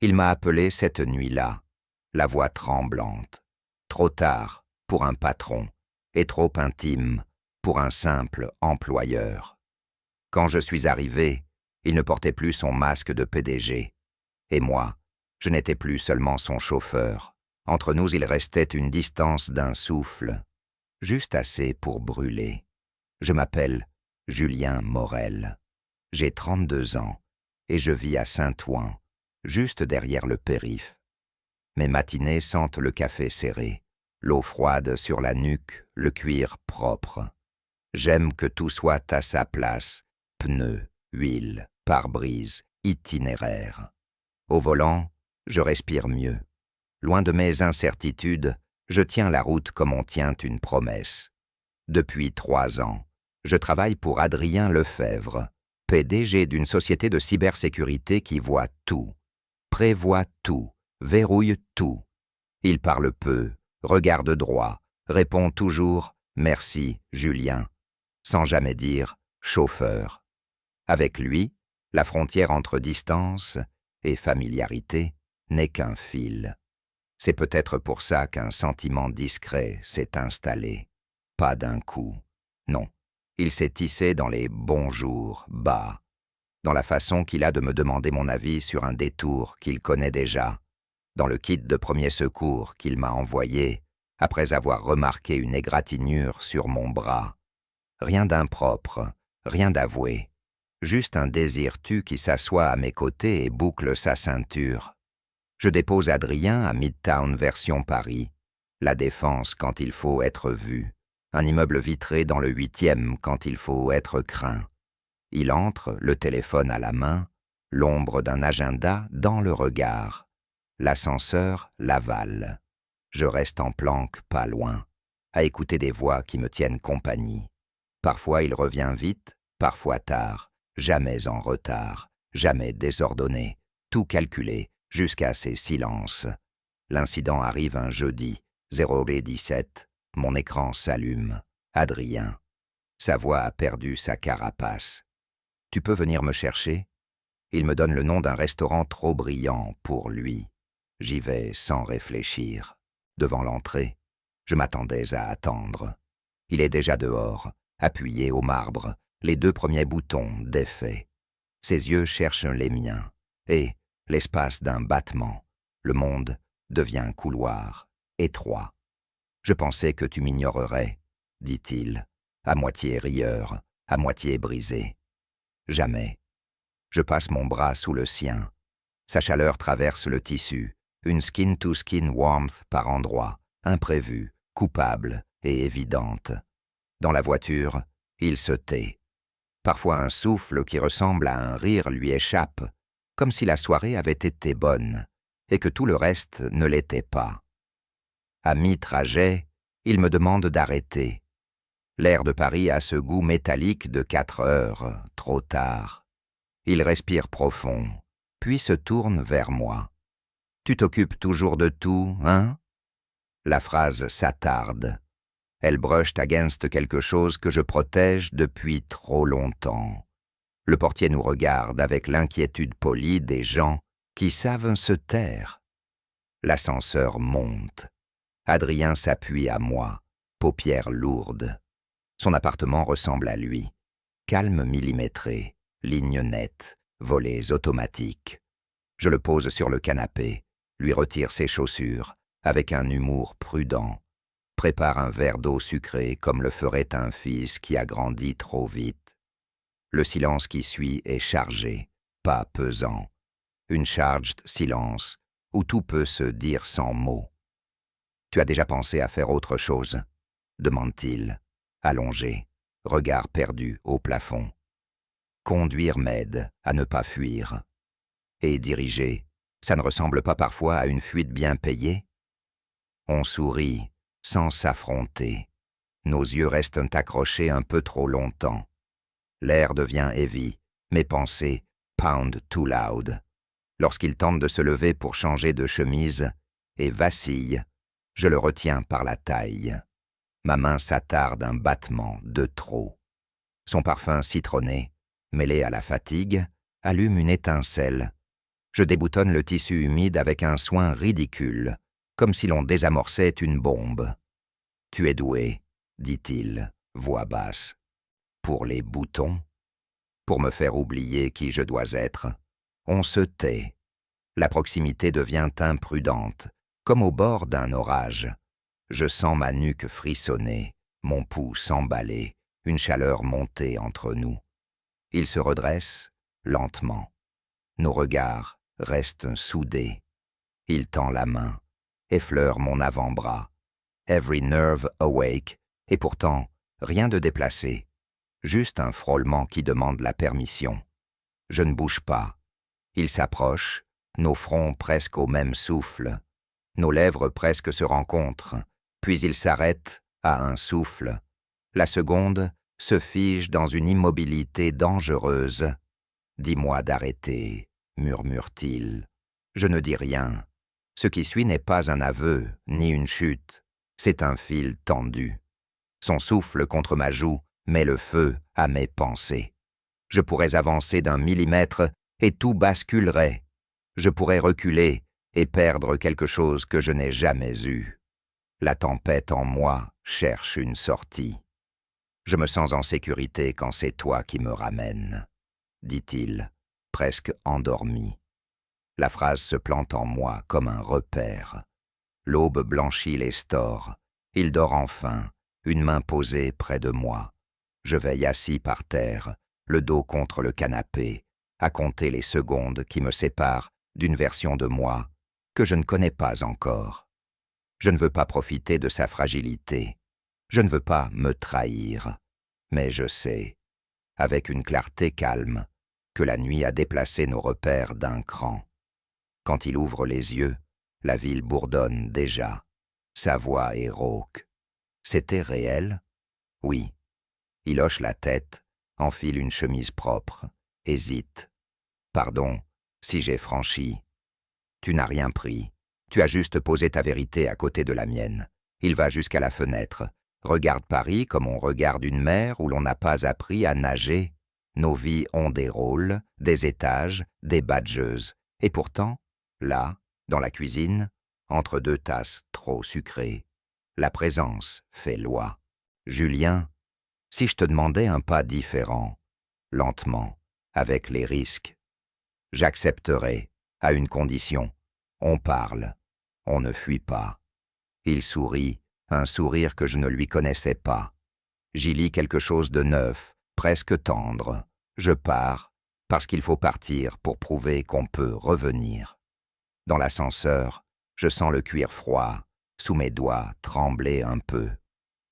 Il m'a appelé cette nuit-là, la voix tremblante, trop tard pour un patron et trop intime pour un simple employeur. Quand je suis arrivé, il ne portait plus son masque de PDG. Et moi, je n'étais plus seulement son chauffeur. Entre nous, il restait une distance d'un souffle, juste assez pour brûler. Je m'appelle Julien Morel. J'ai 32 ans et je vis à Saint-Ouen, juste derrière le périph'. Mes matinées sentent le café serré, l'eau froide sur la nuque, le cuir propre. J'aime que tout soit à sa place, pneus, huile, pare-brise, itinéraire. Au volant, je respire mieux. Loin de mes incertitudes, je tiens la route comme on tient une promesse. Depuis 3 ans, je travaille pour Adrien Lefebvre, PDG d'une société de cybersécurité qui voit tout, prévoit tout, verrouille tout. Il parle peu, regarde droit, répond toujours « Merci, Julien », sans jamais dire « chauffeur ». Avec lui, la frontière entre distance et familiarité n'est qu'un fil. C'est peut-être pour ça qu'un sentiment discret s'est installé. Pas d'un coup. Non, il s'est tissé dans les bonjours bas, dans la façon qu'il a de me demander mon avis sur un détour qu'il connaît déjà, dans le kit de premier secours qu'il m'a envoyé après avoir remarqué une égratignure sur mon bras. Rien d'impropre, rien d'avoué, juste un désir-tu qui s'assoit à mes côtés et boucle sa ceinture. Je dépose Adrien à Midtown version Paris, la Défense quand il faut être vu, un immeuble vitré dans le 8e quand il faut être craint. Il entre, le téléphone à la main, l'ombre d'un agenda dans le regard. L'ascenseur l'avale. Je reste en planque pas loin, à écouter des voix qui me tiennent compagnie. Parfois il revient vite, parfois tard, jamais en retard, jamais désordonné, tout calculé, jusqu'à ces silences. L'incident arrive un jeudi, 0h17, mon écran s'allume. Adrien. Sa voix a perdu sa carapace. « Tu peux venir me chercher ?» Il me donne le nom d'un restaurant trop brillant pour lui. J'y vais sans réfléchir. Devant l'entrée, je m'attendais à attendre. Il est déjà dehors, appuyé au marbre, les 2 premiers boutons défaits. Ses yeux cherchent les miens, et, l'espace d'un battement, le monde devient couloir, étroit. « Je pensais que tu m'ignorerais, » dit-il, à moitié rieur, à moitié brisé. Jamais. Je passe mon bras sous le sien. Sa chaleur traverse le tissu, une skin-to-skin warmth par endroits, imprévue, coupable et évidente. Dans la voiture, il se tait. Parfois un souffle qui ressemble à un rire lui échappe, comme si la soirée avait été bonne, et que tout le reste ne l'était pas. À mi-trajet, il me demande d'arrêter. L'air de Paris a ce goût métallique de 4 heures, trop tard. Il respire profond, puis se tourne vers moi. « Tu t'occupes toujours de tout, hein ?» La phrase s'attarde. Elle brush against quelque chose que je protège depuis trop longtemps. Le portier nous regarde avec l'inquiétude polie des gens qui savent se taire. L'ascenseur monte. Adrien s'appuie à moi, paupières lourdes. Son appartement ressemble à lui. Calme millimétré, lignes nettes, volets automatiques. Je le pose sur le canapé, lui retire ses chaussures, avec un humour prudent. Prépare un verre d'eau sucrée comme le ferait un fils qui a grandi trop vite. Le silence qui suit est chargé, pas pesant. Une charged silence, où tout peut se dire sans mots. « Tu as déjà pensé à faire autre chose ?» demande-t-il, allongé, regard perdu au plafond. Conduire m'aide à ne pas fuir. Et diriger, ça ne ressemble pas parfois à une fuite bien payée? On sourit, sans s'affronter. Nos yeux restent accrochés un peu trop longtemps. L'air devient heavy, mes pensées pound too loud. Lorsqu'il tente de se lever pour changer de chemise et vacille, je le retiens par la taille. Ma main s'attarde un battement de trop. Son parfum citronné, mêlé à la fatigue, allume une étincelle. Je déboutonne le tissu humide avec un soin ridicule, comme si l'on désamorçait une bombe. « Tu es doué, dit-il, voix basse. Pour les boutons, pour me faire oublier qui je dois être. On se tait. La proximité devient imprudente, comme au bord d'un orage. Je sens ma nuque frissonner, mon pouls s'emballer, une chaleur monter entre nous. Il se redresse lentement. Nos regards restent soudés. Il tend la main, effleure mon avant-bras. Every nerve awake, et pourtant, rien de déplacé. Juste un frôlement qui demande la permission. Je ne bouge pas. Il s'approche, nos fronts presque au même souffle. Nos lèvres presque se rencontrent, puis il s'arrête à un souffle. La seconde se fige dans une immobilité dangereuse. « Dis-moi d'arrêter », murmure-t-il. Je ne dis rien. Ce qui suit n'est pas un aveu, ni une chute. C'est un fil tendu. Son souffle contre ma joue met le feu à mes pensées. Je pourrais avancer d'1 millimètre et tout basculerait. Je pourrais reculer et perdre quelque chose que je n'ai jamais eu. La tempête en moi cherche une sortie. Je me sens en sécurité quand c'est toi qui me ramènes, dit-il, presque endormi. La phrase se plante en moi comme un repère. L'aube blanchit les stores. Il dort enfin, une main posée près de moi. Je veille assis par terre, le dos contre le canapé, à compter les secondes qui me séparent d'une version de moi que je ne connais pas encore. Je ne veux pas profiter de sa fragilité. Je ne veux pas me trahir. Mais je sais, avec une clarté calme, que la nuit a déplacé nos repères d'un cran. Quand il ouvre les yeux, la ville bourdonne déjà. Sa voix est rauque. C'était réel? Oui. Il hoche la tête, enfile une chemise propre, hésite. Pardon, si j'ai franchi. Tu n'as rien pris. Tu as juste posé ta vérité à côté de la mienne. Il va jusqu'à la fenêtre. Regarde Paris comme on regarde une mer où l'on n'a pas appris à nager. Nos vies ont des rôles, des étages, des badgeuses. Et pourtant, là, dans la cuisine, entre 2 tasses trop sucrées, la présence fait loi. Julien, si je te demandais un pas différent, lentement, avec les risques, j'accepterais, à une condition. On parle, on ne fuit pas. Il sourit, un sourire que je ne lui connaissais pas. J'y lis quelque chose de neuf, presque tendre. Je pars, parce qu'il faut partir pour prouver qu'on peut revenir. Dans l'ascenseur, je sens le cuir froid, sous mes doigts trembler un peu.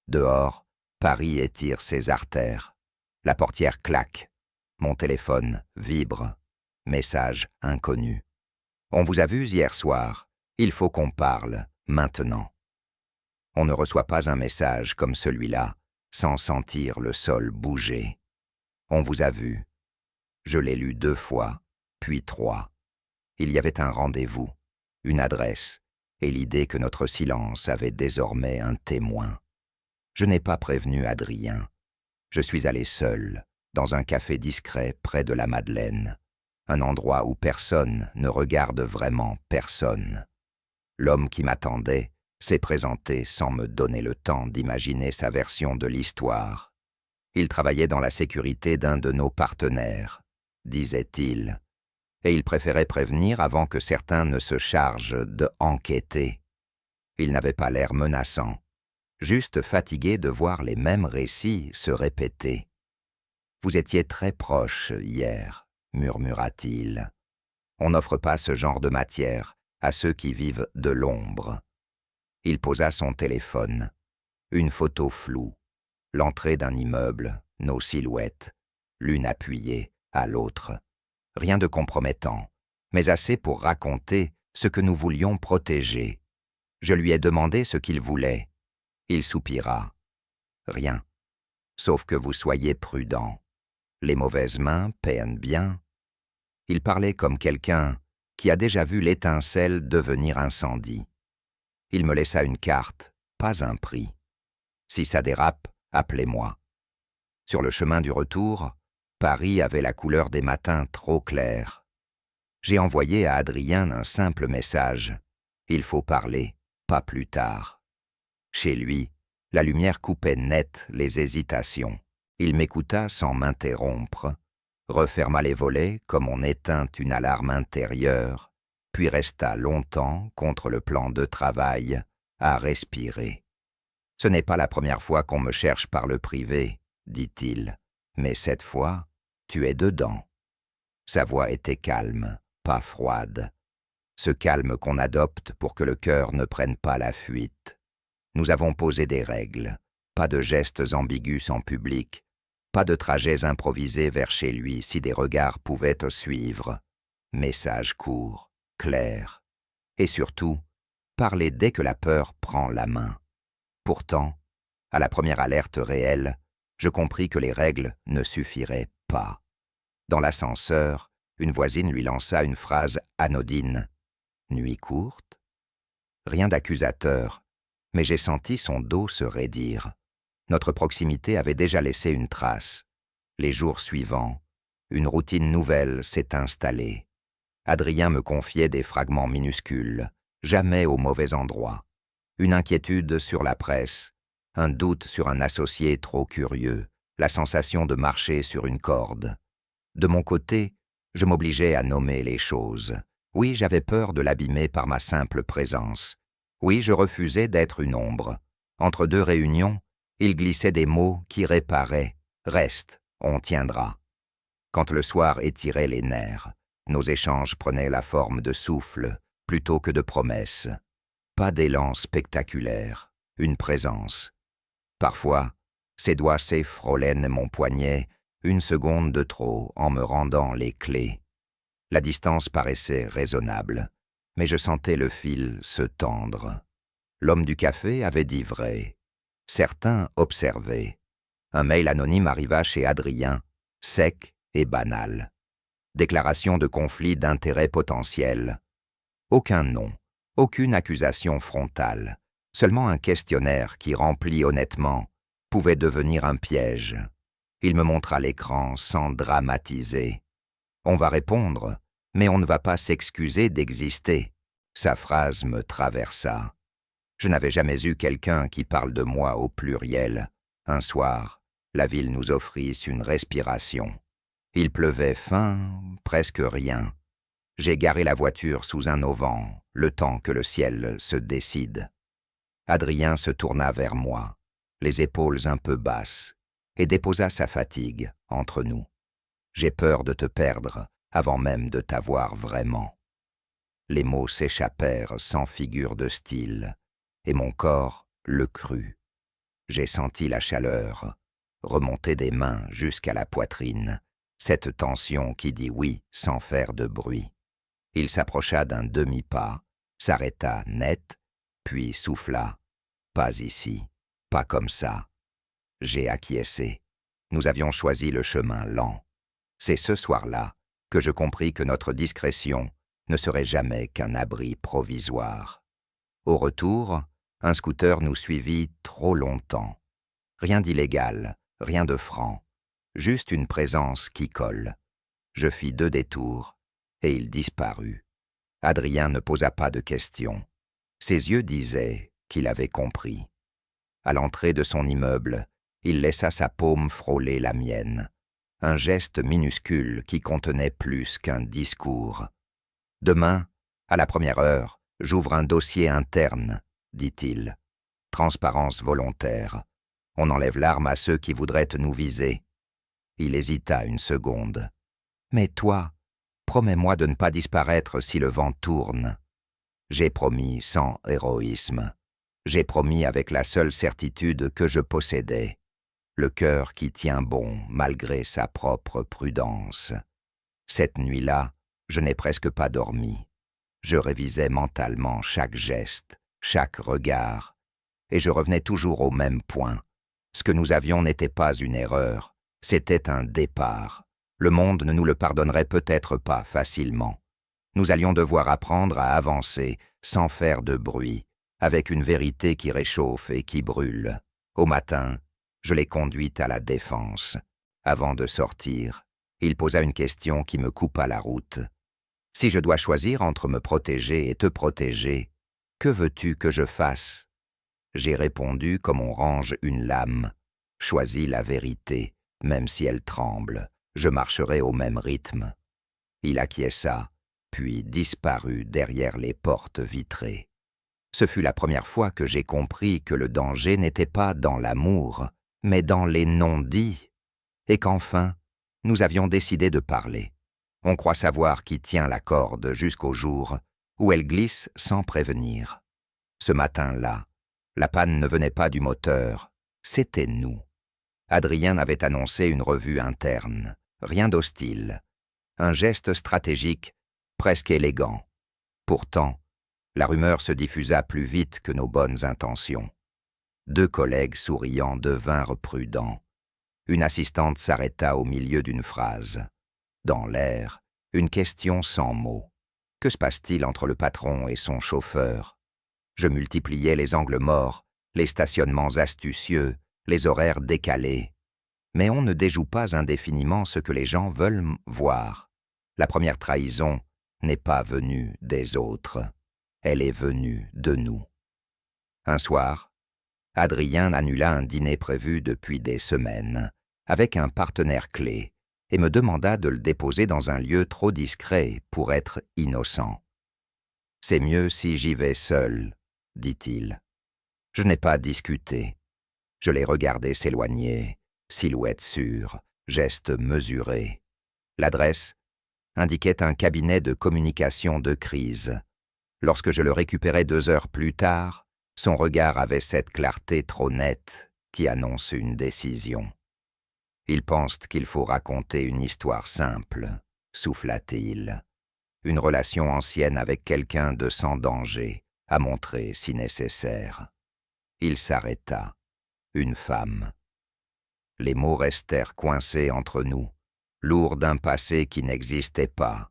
Dehors, Paris étire ses artères. La portière claque. Mon téléphone vibre. Message inconnu. On vous a vus hier soir. Il faut qu'on parle, maintenant. On ne reçoit pas un message comme celui-là, sans sentir le sol bouger. On vous a vu. Je l'ai lu 2 fois, puis 3. Il y avait un rendez-vous, une adresse, et l'idée que notre silence avait désormais un témoin. Je n'ai pas prévenu Adrien. Je suis allé seul, dans un café discret près de la Madeleine, un endroit où personne ne regarde vraiment personne. L'homme qui m'attendait s'est présenté sans me donner le temps d'imaginer sa version de l'histoire. Il travaillait dans la sécurité d'un de nos partenaires, disait-il, et il préférait prévenir avant que certains ne se chargent d'enquêter. Il n'avait pas l'air menaçant, juste fatigué de voir les mêmes récits se répéter. « Vous étiez très proche hier », murmura-t-il. « On n'offre pas ce genre de matière à ceux qui vivent de l'ombre. » Il posa son téléphone. Une photo floue. L'entrée d'un immeuble, nos silhouettes, l'une appuyée à l'autre. Rien de compromettant, mais assez pour raconter ce que nous voulions protéger. Je lui ai demandé ce qu'il voulait. Il soupira. Rien. Sauf que vous soyez prudent. Les mauvaises mains peinent bien. Il parlait comme quelqu'un qui a déjà vu l'étincelle devenir incendie. Il me laissa une carte, pas un prix. Si ça dérape, appelez-moi. Sur le chemin du retour, Paris avait la couleur des matins trop clairs. J'ai envoyé à Adrien un simple message. Il faut parler, pas plus tard. Chez lui, la lumière coupait net les hésitations. Il m'écouta sans m'interrompre, referma les volets comme on éteint une alarme intérieure, puis resta longtemps contre le plan de travail, à respirer. « Ce n'est pas la première fois qu'on me cherche par le privé, dit-il, mais cette fois, tu es dedans. » Sa voix était calme, pas froide. Ce calme qu'on adopte pour que le cœur ne prenne pas la fuite. Nous avons posé des règles, pas de gestes ambigus en public, pas de trajets improvisés vers chez lui si des regards pouvaient te suivre. Message court, clair. Et surtout, parler dès que la peur prend la main. Pourtant, à la première alerte réelle, je compris que les règles ne suffiraient pas. Dans l'ascenseur, une voisine lui lança une phrase anodine. « Nuit courte ?» Rien d'accusateur, mais j'ai senti son dos se raidir. Notre proximité avait déjà laissé une trace. Les jours suivants, une routine nouvelle s'est installée. Adrien me confiait des fragments minuscules, jamais au mauvais endroit. Une inquiétude sur la presse, un doute sur un associé trop curieux, la sensation de marcher sur une corde. De mon côté, je m'obligeais à nommer les choses. Oui, j'avais peur de l'abîmer par ma simple présence. Oui, je refusais d'être une ombre. Entre deux réunions, il glissait des mots qui réparaient. « Reste, on tiendra ». Quand le soir étirait les nerfs, nos échanges prenaient la forme de souffles plutôt que de promesses. Pas d'élan spectaculaire, une présence. Parfois, ses doigts s'effrolaient mon poignet, une seconde de trop en me rendant les clés. La distance paraissait raisonnable, mais je sentais le fil se tendre. L'homme du café avait dit vrai. Certains observaient. Un mail anonyme arriva chez Adrien, sec et banal. Déclaration de conflit d'intérêts potentiels. Aucun nom, aucune accusation frontale, seulement un questionnaire qui, rempli honnêtement, pouvait devenir un piège. Il me montra l'écran sans dramatiser. « On va répondre, mais on ne va pas s'excuser d'exister. » Sa phrase me traversa. Je n'avais jamais eu quelqu'un qui parle de moi au pluriel. Un soir, la ville nous offrit une respiration. Il pleuvait fin, presque rien. J'ai garé la voiture sous un auvent, le temps que le ciel se décide. Adrien se tourna vers moi, les épaules un peu basses, et déposa sa fatigue entre nous. « J'ai peur de te perdre avant même de t'avoir vraiment. » Les mots s'échappèrent sans figure de style, et mon corps le crut. J'ai senti la chaleur remonter des mains jusqu'à la poitrine, cette tension qui dit oui sans faire de bruit. Il s'approcha d'un demi-pas, s'arrêta net, puis souffla. « Pas ici, pas comme ça. » J'ai acquiescé. Nous avions choisi le chemin lent. C'est ce soir-là que je compris que notre discrétion ne serait jamais qu'un abri provisoire. Au retour, un scooter nous suivit trop longtemps. Rien d'illégal, rien de franc, juste une présence qui colle. Je fis 2 détours, et il disparut. Adrien ne posa pas de questions. Ses yeux disaient qu'il avait compris. À l'entrée de son immeuble, il laissa sa paume frôler la mienne. Un geste minuscule qui contenait plus qu'un discours. « Demain, à la première heure, j'ouvre un dossier interne, » dit-il. Transparence volontaire. On enlève l'arme à ceux qui voudraient nous viser. Il hésita une seconde. « Mais toi, promets-moi de ne pas disparaître si le vent tourne. » J'ai promis sans héroïsme. J'ai promis avec la seule certitude que je possédais. Le cœur qui tient bon malgré sa propre prudence. Cette nuit-là, je n'ai presque pas dormi. Je révisais mentalement chaque geste, chaque regard, et je revenais toujours au même point. Ce que nous avions n'était pas une erreur, c'était un départ. Le monde ne nous le pardonnerait peut-être pas facilement. Nous allions devoir apprendre à avancer sans faire de bruit, avec une vérité qui réchauffe et qui brûle. Au matin, je l'ai conduite à la défense. Avant de sortir, il posa une question qui me coupa la route. Si je dois choisir entre me protéger et te protéger, que veux-tu que je fasse? J'ai répondu comme on range une lame. Choisis la vérité, même si elle tremble. Je marcherai au même rythme. Il acquiesça, puis disparut derrière les portes vitrées. Ce fut la première fois que j'ai compris que le danger n'était pas dans l'amour, mais dans les non-dits, et qu'enfin, nous avions décidé de parler. On croit savoir qui tient la corde jusqu'au jour où elle glisse sans prévenir. Ce matin-là, la panne ne venait pas du moteur, c'était nous. Adrien avait annoncé une revue interne, rien d'hostile, un geste stratégique, presque élégant. Pourtant, la rumeur se diffusa plus vite que nos bonnes intentions. 2 collègues souriants devinrent prudents. Une assistante s'arrêta au milieu d'une phrase. Dans l'air, une question sans mots. Que se passe-t-il entre le patron et son chauffeur? Je multipliais les angles morts, les stationnements astucieux, les horaires décalés. Mais on ne déjoue pas indéfiniment ce que les gens veulent voir. La première trahison n'est pas venue des autres. Elle est venue de nous. Un soir, Adrien annula un dîner prévu depuis des semaines, avec un partenaire clé, et me demanda de le déposer dans un lieu trop discret pour être innocent. « C'est mieux si j'y vais seul, » dit-il. Je n'ai pas discuté. Je l'ai regardé s'éloigner, silhouette sûre, geste mesuré. L'adresse indiquait un cabinet de communication de crise. Lorsque je le récupérais 2 heures plus tard, son regard avait cette clarté trop nette qui annonce une décision. Ils pensent qu'il faut raconter une histoire simple, souffla-t-il. Une relation ancienne avec quelqu'un de sans danger, à montrer si nécessaire. Il s'arrêta. Une femme. Les mots restèrent coincés entre nous, lourds d'un passé qui n'existait pas.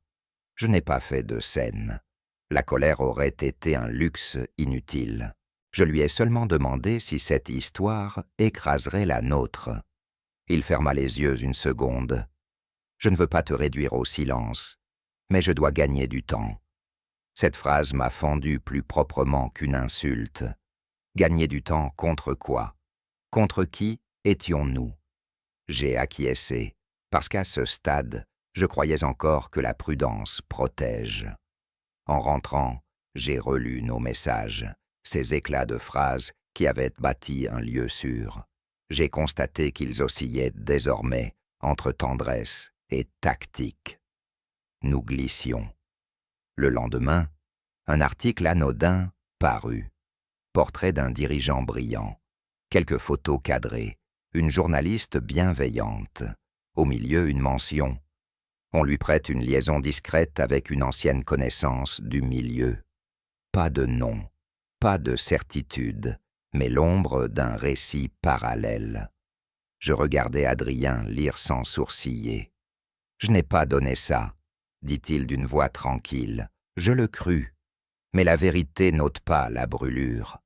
Je n'ai pas fait de scène. La colère aurait été un luxe inutile. Je lui ai seulement demandé si cette histoire écraserait la nôtre. Il ferma les yeux une seconde. Je ne veux pas te réduire au silence, mais je dois gagner du temps. Cette phrase m'a fendu plus proprement qu'une insulte. Gagner du temps contre quoi? Contre qui étions-nous? J'ai acquiescé, parce qu'à ce stade, je croyais encore que la prudence protège. En rentrant, j'ai relu nos messages, ces éclats de phrases qui avaient bâti un lieu sûr. J'ai constaté qu'ils oscillaient désormais entre tendresse et tactique. Nous glissions. Le lendemain, un article anodin parut. Portrait d'un dirigeant brillant. Quelques photos cadrées. Une journaliste bienveillante. Au milieu, une mention. On lui prête une liaison discrète avec une ancienne connaissance du milieu. Pas de nom, pas de certitude, mais l'ombre d'un récit parallèle. Je regardais Adrien lire sans sourciller. « Je n'ai pas donné ça », dit-il d'une voix tranquille. Je le crus. Mais la vérité n'ôte pas la brûlure.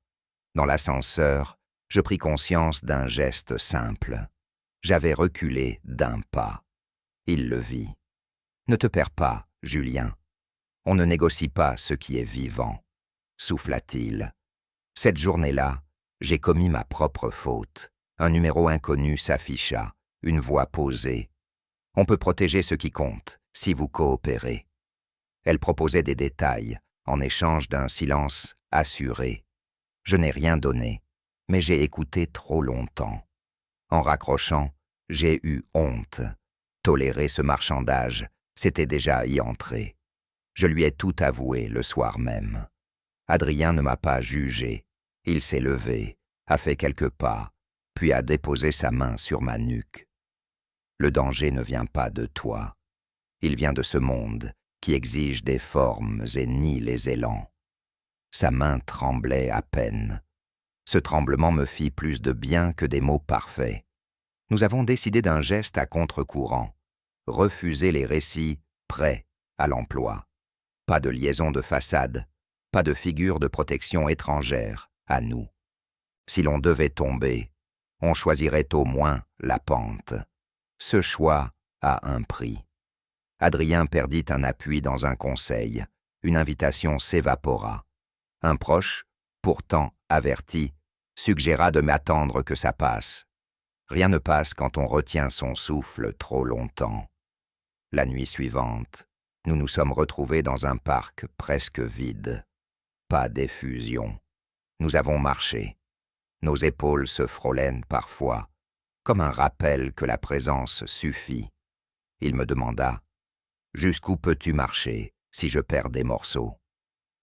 Dans l'ascenseur, je pris conscience d'un geste simple. J'avais reculé d'un pas. Il le vit. « Ne te perds pas, Julien. On ne négocie pas ce qui est vivant, » souffla-t-il. Cette journée-là, j'ai commis ma propre faute. Un numéro inconnu s'afficha, une voix posée. « On peut protéger ce qui compte, si vous coopérez. » Elle proposait des détails, en échange d'un silence assuré. Je n'ai rien donné, mais j'ai écouté trop longtemps. En raccrochant, j'ai eu honte. Tolérer ce marchandage, c'était déjà y entrer. Je lui ai tout avoué le soir même. Adrien ne m'a pas jugé. Il s'est levé, a fait quelques pas, puis a déposé sa main sur ma nuque. Le danger ne vient pas de toi. Il vient de ce monde qui exige des formes et nie les élans. Sa main tremblait à peine. Ce tremblement me fit plus de bien que des mots parfaits. Nous avons décidé d'un geste à contre-courant. Refuser les récits prêts à l'emploi. Pas de liaison de façade, pas de figure de protection étrangère à nous. Si l'on devait tomber, on choisirait au moins la pente. Ce choix a un prix. Adrien perdit un appui dans un conseil. Une invitation s'évapora. Un proche, pourtant averti, suggéra de m'attendre que ça passe. Rien ne passe quand on retient son souffle trop longtemps. La nuit suivante, nous nous sommes retrouvés dans un parc presque vide. Pas d'effusion. Nous avons marché. Nos épaules se frôlèrent parfois, comme un rappel que la présence suffit. Il me demanda « Jusqu'où peux-tu marcher si je perds des morceaux ?»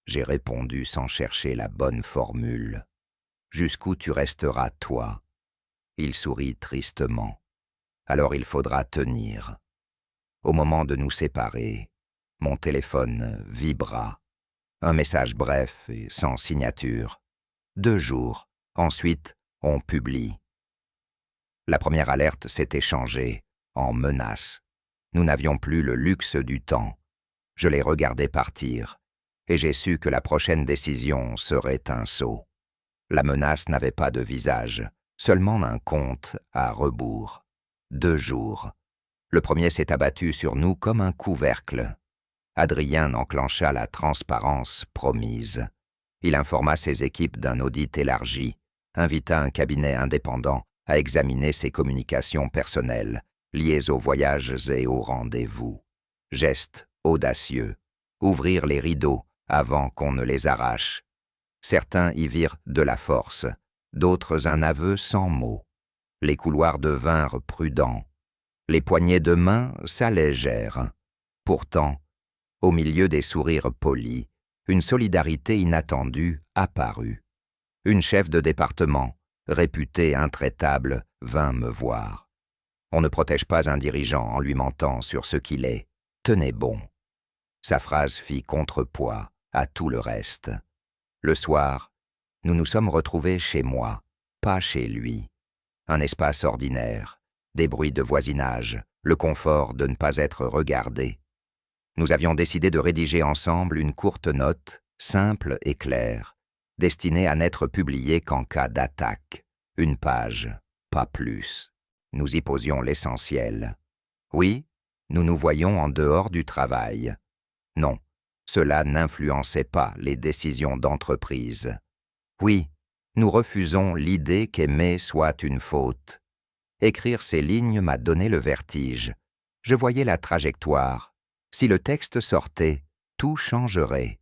J'ai répondu sans chercher la bonne formule. « Jusqu'où tu resteras, toi ?» Il sourit tristement. « Alors il faudra tenir. » Au moment de nous séparer, mon téléphone vibra. Un message bref et sans signature. 2 jours. Ensuite, on publie. La première alerte s'est échangée en menace. Nous n'avions plus le luxe du temps. Je les regardais partir, et j'ai su que la prochaine décision serait un sot. La menace n'avait pas de visage, seulement un compte à rebours. 2 jours. Le premier s'est abattu sur nous comme un couvercle. Adrien enclencha la transparence promise. Il informa ses équipes d'un audit élargi, invita un cabinet indépendant à examiner ses communications personnelles, liées aux voyages et aux rendez-vous. Geste audacieux, ouvrir les rideaux avant qu'on ne les arrache. Certains y virent de la force, d'autres un aveu sans mots. Les couloirs devinrent prudents. Les poignées de main s'allégèrent. Pourtant, au milieu des sourires polis, une solidarité inattendue apparut. Une chef de département, réputée intraitable, vint me voir. On ne protège pas un dirigeant en lui mentant sur ce qu'il est. Tenez bon. Sa phrase fit contrepoids à tout le reste. Le soir, nous nous sommes retrouvés chez moi, pas chez lui. Un espace ordinaire, des bruits de voisinage, le confort de ne pas être regardé. Nous avions décidé de rédiger ensemble une courte note, simple et claire, destinée à n'être publiée qu'en cas d'attaque. 1 page, pas plus. Nous y posions l'essentiel. Oui, nous nous voyions en dehors du travail. Non, cela n'influençait pas les décisions d'entreprise. Oui, nous refusons l'idée qu'aimer soit une faute. Écrire ces lignes m'a donné le vertige. Je voyais la trajectoire. Si le texte sortait, tout changerait.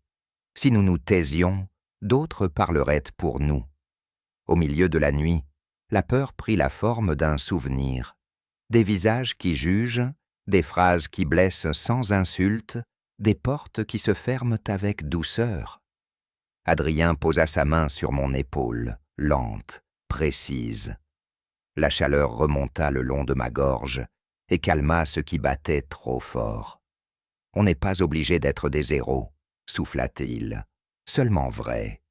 Si nous nous taisions, d'autres parleraient pour nous. Au milieu de la nuit, la peur prit la forme d'un souvenir. Des visages qui jugent, des phrases qui blessent sans insulte, des portes qui se ferment avec douceur. Adrien posa sa main sur mon épaule, lente, précise. La chaleur remonta le long de ma gorge et calma ce qui battait trop fort. On n'est pas obligé d'être des héros, souffla-t-il, seulement vrai.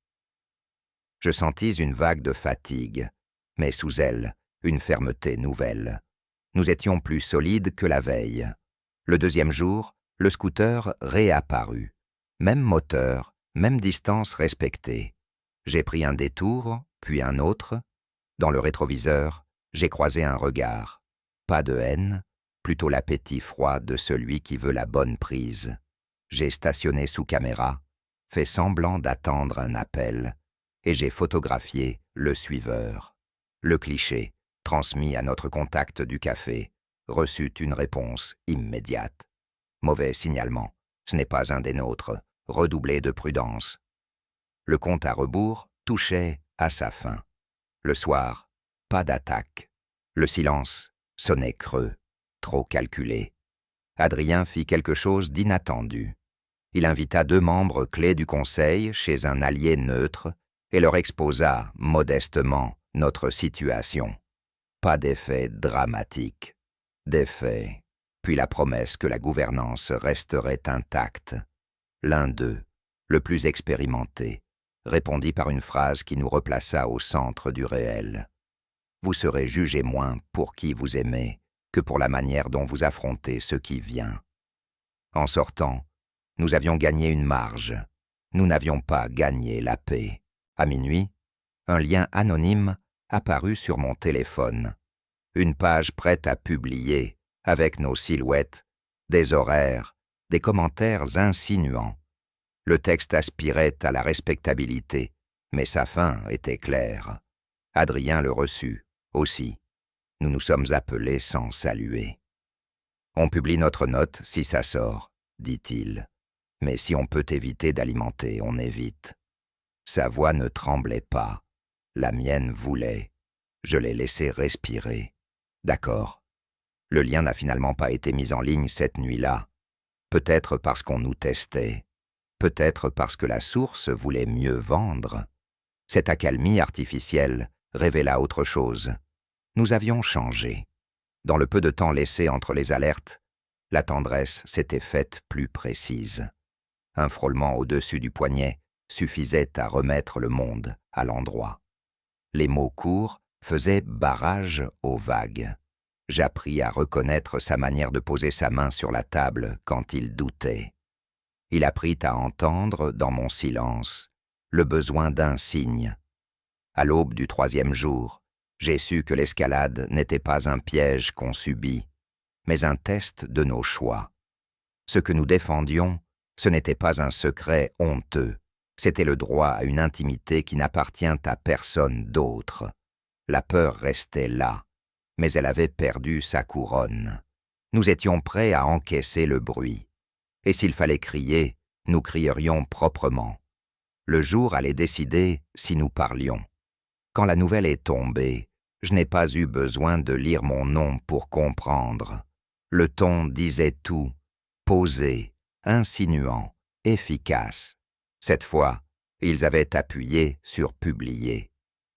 Je sentis une vague de fatigue, mais sous elle, une fermeté nouvelle. Nous étions plus solides que la veille. Le 2e jour, le scooter réapparut. Même moteur, même distance respectée. J'ai pris un détour, puis un autre. Dans le rétroviseur, j'ai croisé un regard. Pas de haine, plutôt l'appétit froid de celui qui veut la bonne prise. J'ai stationné sous caméra, fait semblant d'attendre un appel, et j'ai photographié le suiveur. Le cliché, transmis à notre contact du café, reçut une réponse immédiate. Mauvais signalement, ce n'est pas un des nôtres, redoublez de prudence. Le compte à rebours touchait à sa fin. Le soir, pas d'attaque. Le silence sonnait creux. Trop calculé. Adrien fit quelque chose d'inattendu. Il invita 2 membres clés du conseil chez un allié neutre et leur exposa modestement notre situation. Pas d'effet dramatique. D'effet, puis la promesse que la gouvernance resterait intacte. L'un d'eux, le plus expérimenté, répondit par une phrase qui nous replaça au centre du réel. Vous serez jugé moins pour qui vous aimez que pour la manière dont vous affrontez ce qui vient. En sortant, nous avions gagné une marge. Nous n'avions pas gagné la paix. À minuit, un lien anonyme apparut sur mon téléphone. Une page prête à publier, avec nos silhouettes, des horaires, des commentaires insinuants. Le texte aspirait à la respectabilité, mais sa fin était claire. Adrien le reçut, aussi. Nous nous sommes appelés sans saluer. On publie notre note si ça sort, dit-il. Mais si on peut éviter d'alimenter, on évite. Sa voix ne tremblait pas. La mienne voulait. Je l'ai laissé respirer. D'accord. Le lien n'a finalement pas été mis en ligne cette nuit-là. Peut-être parce qu'on nous testait. Peut-être parce que la source voulait mieux vendre. Cette accalmie artificielle révéla autre chose. Nous avions changé. Dans le peu de temps laissé entre les alertes, la tendresse s'était faite plus précise. Un frôlement au-dessus du poignet suffisait à remettre le monde à l'endroit. Les mots courts faisaient barrage aux vagues. J'appris à reconnaître sa manière de poser sa main sur la table quand il doutait. Il apprit à entendre, dans mon silence, le besoin d'un signe. À l'aube du 3e jour, j'ai su que l'escalade n'était pas un piège qu'on subit, mais un test de nos choix. Ce que nous défendions, ce n'était pas un secret honteux, c'était le droit à une intimité qui n'appartient à personne d'autre. La peur restait là, mais elle avait perdu sa couronne. Nous étions prêts à encaisser le bruit. Et s'il fallait crier, nous crierions proprement. Le jour allait décider si nous parlions. Quand la nouvelle est tombée, je n'ai pas eu besoin de lire mon nom pour comprendre. Le ton disait tout, posé, insinuant, efficace. Cette fois, ils avaient appuyé sur publier.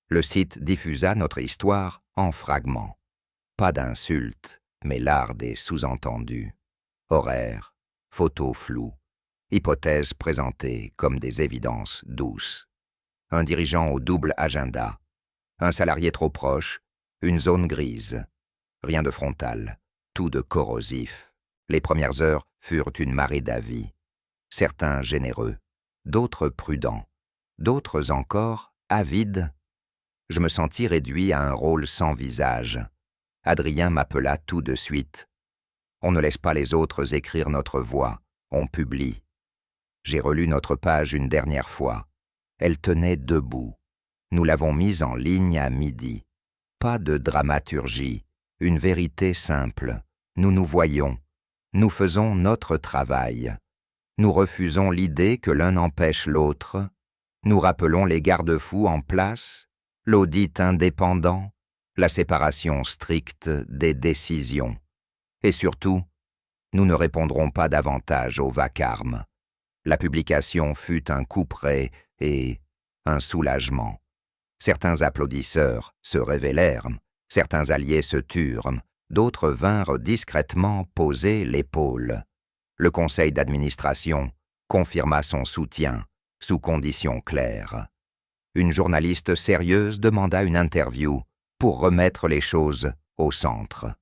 Le site diffusa notre histoire en fragments. Pas d'insultes, mais l'art des sous-entendus. Horaires, photos floues, hypothèses présentées comme des évidences douces. Un dirigeant au double agenda, un salarié trop proche, une zone grise. Rien de frontal, tout de corrosif. Les premières heures furent une marée d'avis. Certains généreux, d'autres prudents, d'autres encore avides. Je me sentis réduit à un rôle sans visage. Adrien m'appela tout de suite. On ne laisse pas les autres écrire notre voix, on publie. J'ai relu notre page une dernière fois. Elle tenait debout. Nous l'avons mise en ligne à midi. Pas de dramaturgie, une vérité simple. Nous nous voyons. Nous faisons notre travail. Nous refusons l'idée que l'un empêche l'autre. Nous rappelons les garde-fous en place, l'audit indépendant, la séparation stricte des décisions. Et surtout, nous ne répondrons pas davantage au vacarme. La publication fut un couperet et un soulagement. Certains applaudisseurs se révélèrent, certains alliés se turent, d'autres vinrent discrètement poser l'épaule. Le conseil d'administration confirma son soutien, sous conditions claires. Une journaliste sérieuse demanda une interview pour remettre les choses au centre.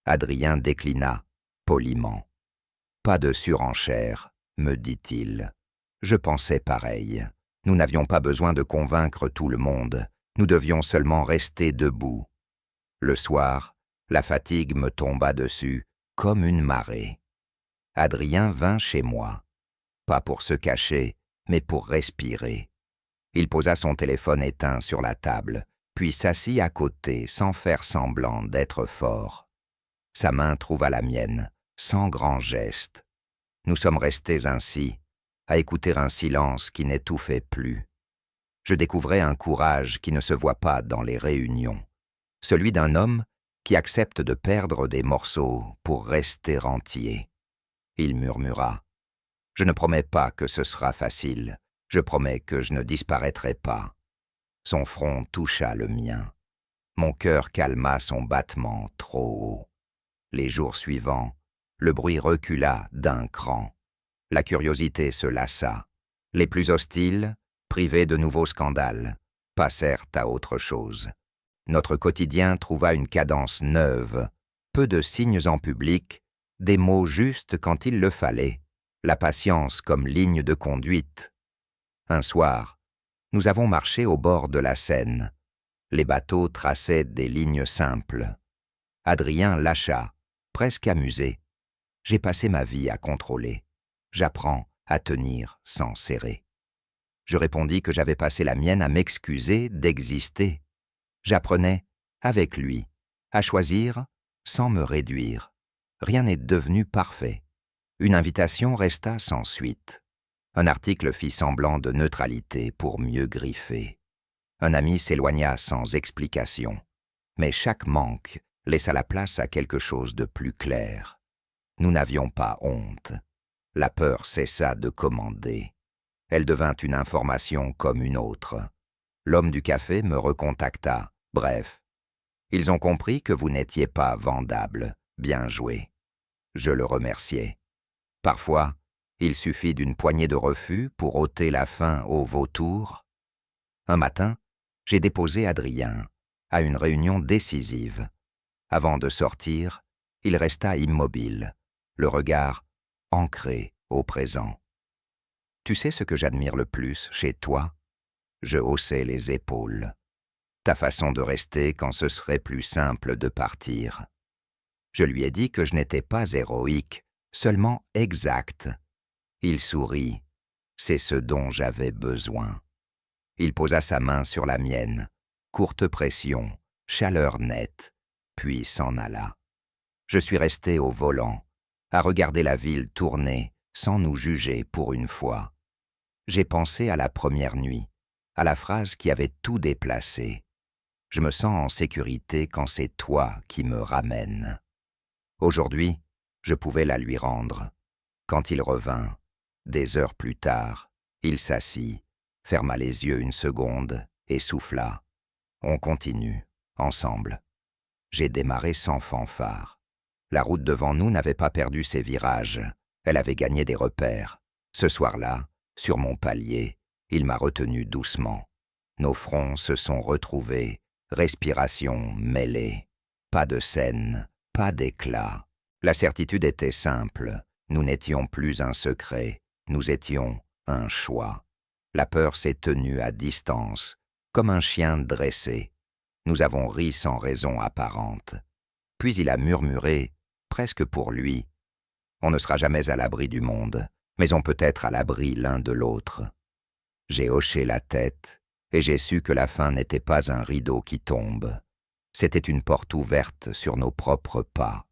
Adrien déclina, poliment. « Pas de surenchère, me dit-il. Je pensais pareil. Nous n'avions pas besoin de convaincre tout le monde. Nous devions seulement rester debout. Le soir, la fatigue me tomba dessus comme une marée. Adrien vint chez moi. Pas pour se cacher, mais pour respirer. Il posa son téléphone éteint sur la table, puis s'assit à côté sans faire semblant d'être fort. Sa main trouva la mienne, sans grand geste. Nous sommes restés ainsi, à écouter un silence qui n'étouffait plus. Je découvrais un courage qui ne se voit pas dans les réunions, celui d'un homme qui accepte de perdre des morceaux pour rester entier. Il murmura. « Je ne promets pas que ce sera facile, je promets que je ne disparaîtrai pas. » Son front toucha le mien. Mon cœur calma son battement trop haut. Les jours suivants, le bruit recula d'un cran. La curiosité se lassa. Les plus hostiles, privés de nouveaux scandales, passèrent à autre chose. Notre quotidien trouva une cadence neuve, peu de signes en public, des mots justes quand il le fallait, la patience comme ligne de conduite. Un soir, nous avons marché au bord de la Seine. Les bateaux traçaient des lignes simples. Adrien lâcha, presque amusé. J'ai passé ma vie à contrôler. J'apprends à tenir sans serrer. Je répondis que j'avais passé la mienne à m'excuser d'exister. J'apprenais, avec lui, à choisir sans me réduire. Rien n'est devenu parfait. Une invitation resta sans suite. Un article fit semblant de neutralité pour mieux griffer. Un ami s'éloigna sans explication. Mais chaque manque laissa la place à quelque chose de plus clair. Nous n'avions pas honte. La peur cessa de commander. Elle devint une information comme une autre. L'homme du café me recontacta. Bref, ils ont compris que vous n'étiez pas vendable. Bien joué. Je le remerciai. Parfois, il suffit d'une poignée de refus pour ôter la faim au vautour. Un matin, j'ai déposé Adrien à une réunion décisive. Avant de sortir, il resta immobile, le regard ancré au présent. « Tu sais ce que j'admire le plus chez toi ?» Je haussai les épaules. « Ta façon de rester quand ce serait plus simple de partir. » Je lui ai dit que je n'étais pas héroïque, seulement exact. Il sourit. C'est ce dont j'avais besoin. Il posa sa main sur la mienne. Courte pression, chaleur nette, puis s'en alla. Je suis resté au volant, à regarder la ville tourner, sans nous juger pour une fois. J'ai pensé à la première nuit, à la phrase qui avait tout déplacé. Je me sens en sécurité quand c'est toi qui me ramènes. Aujourd'hui, je pouvais la lui rendre. Quand il revint, des heures plus tard, il s'assit, ferma les yeux une seconde et souffla. On continue, ensemble. J'ai démarré sans fanfare. La route devant nous n'avait pas perdu ses virages. Elle avait gagné des repères. Ce soir-là, sur mon palier, il m'a retenu doucement. Nos fronts se sont retrouvés, respiration mêlée. Pas de scène, pas d'éclat. La certitude était simple. Nous n'étions plus un secret. Nous étions un choix. La peur s'est tenue à distance, comme un chien dressé. Nous avons ri sans raison apparente. Puis il a murmuré, presque pour lui. On ne sera jamais à l'abri du monde, mais on peut être à l'abri l'un de l'autre. J'ai hoché la tête, et j'ai su que la fin n'était pas un rideau qui tombe. C'était une porte ouverte sur nos propres pas.